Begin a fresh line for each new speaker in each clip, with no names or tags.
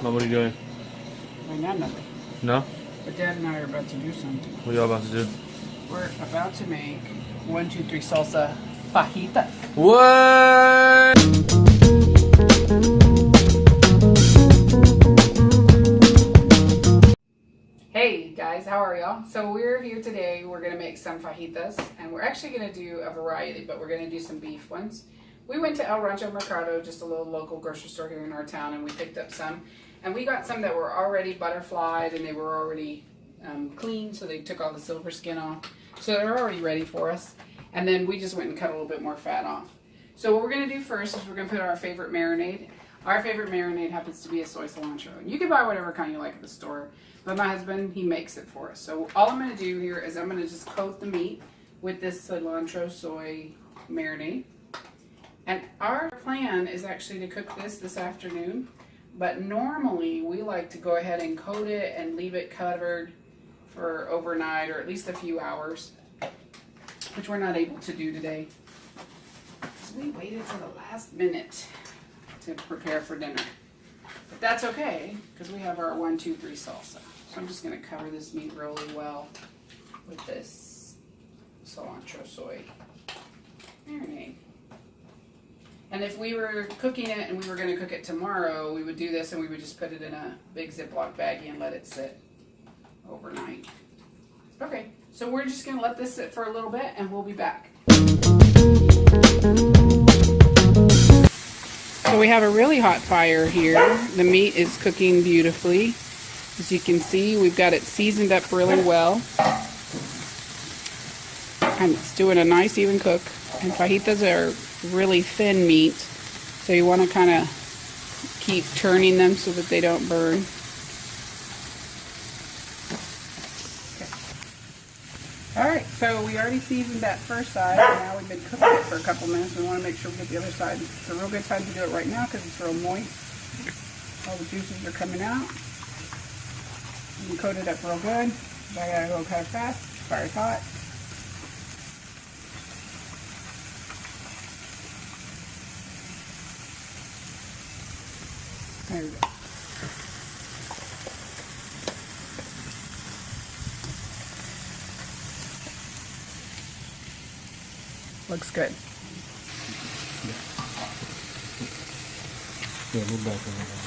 Mom, what are you doing?
Right now, nothing.
No?
But Dad and I are about to do something.
What are y'all about to do?
We're about to make 1, 2, 3 salsa fajitas.
What?
Hey guys, how are y'all? So we're here today. We're gonna make some fajitas, and we're actually gonna do a variety, but we're gonna do some beef ones. We went to El Rancho Mercado, just a little local grocery store here in our town, and we picked up some. And we got some that were already butterflied and they were already clean, so they took all the silver skin off. So they're already ready for us. And then we just went and cut a little bit more fat off. So what we're gonna do first is we're gonna put our favorite marinade. Our favorite marinade happens to be a soy cilantro. And you can buy whatever kind you like at the store, but my husband, he makes it for us. So all I'm gonna do here is I'm gonna just coat the meat with this cilantro soy marinade. And our plan is actually to cook this afternoon, but normally we like to go ahead and coat it and leave it covered for overnight or at least a few hours, which we're not able to do today. So we waited to the last minute to prepare for dinner. But that's okay, because we have our 1, 2, 3 salsa. So I'm just gonna cover this meat really well with this cilantro soy marinade. And if we were cooking it and we were going to cook it tomorrow, we would do this and we would just put it in a big Ziploc baggie and let it sit overnight. Okay, so we're just going to let this sit for a little bit and we'll be back. So we have a really hot fire here. The meat is cooking beautifully. As you can see, we've got it seasoned up really well. And it's doing a nice even cook. And fajitas are really thin meat, so you want to kind of keep turning them so that they don't burn. Okay. Alright, so we already seasoned that first side, and now we've been cooking it for a couple minutes. We want to make sure we get the other side. It's a real good time to do it right now because it's real moist. All the juices are coming out. You coat it up real good. But I gotta go kind of fast. Fire's hot. There we go. Looks good.
Yeah, move back a little.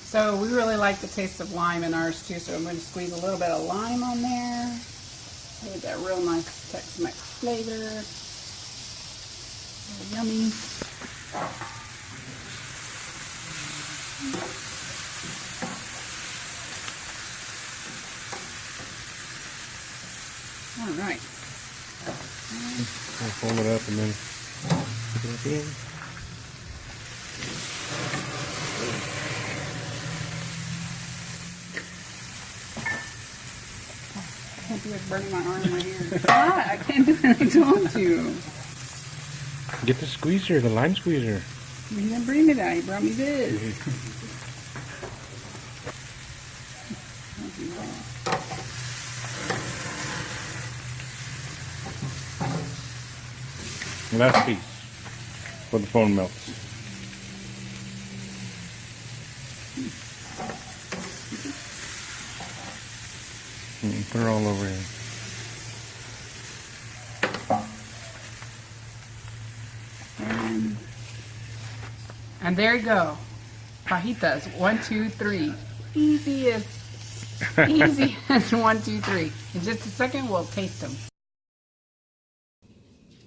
So we really like the taste of lime in ours too, so I'm going to squeeze a little bit of lime on there. Give that real nice Tex-Mex flavor. Yummy. All right.
I'll fold it up and then put it in.
I can't do it burning my arm and my ear. I can't do it. I told you.
Get the squeezer, the lime squeezer.
He didn't bring me that. He brought me this.
Last piece before the phone melts. Put it all over here.
And there you go. Fajitas. 1, 2, 3. Easy as 1, 2, 3. In just a second, we'll taste them.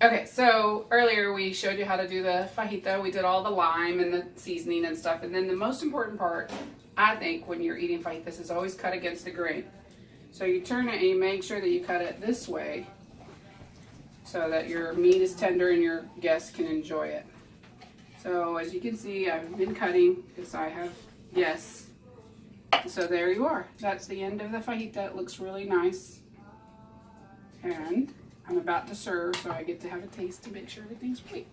Okay, so earlier we showed you how to do the fajita. We did all the lime and the seasoning and stuff. And then the most important part I think when you're eating fajitas is always cut against the grain. So you turn it and you make sure that you cut it this way so that your meat is tender and your guests can enjoy it. So as you can see, I've been cutting because I have guests. So there you are. That's the end of the fajita. It looks really nice. And I'm about to serve, so I get to have a taste to make sure everything's right.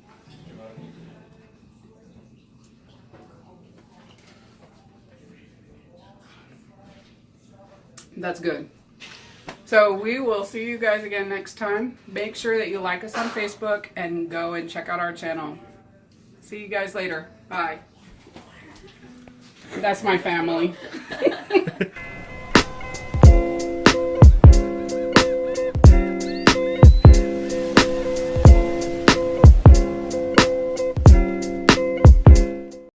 That's good. So we will see you guys again next time. Make sure that you like us on Facebook and go and check out our channel. See you guys later. Bye. That's my family.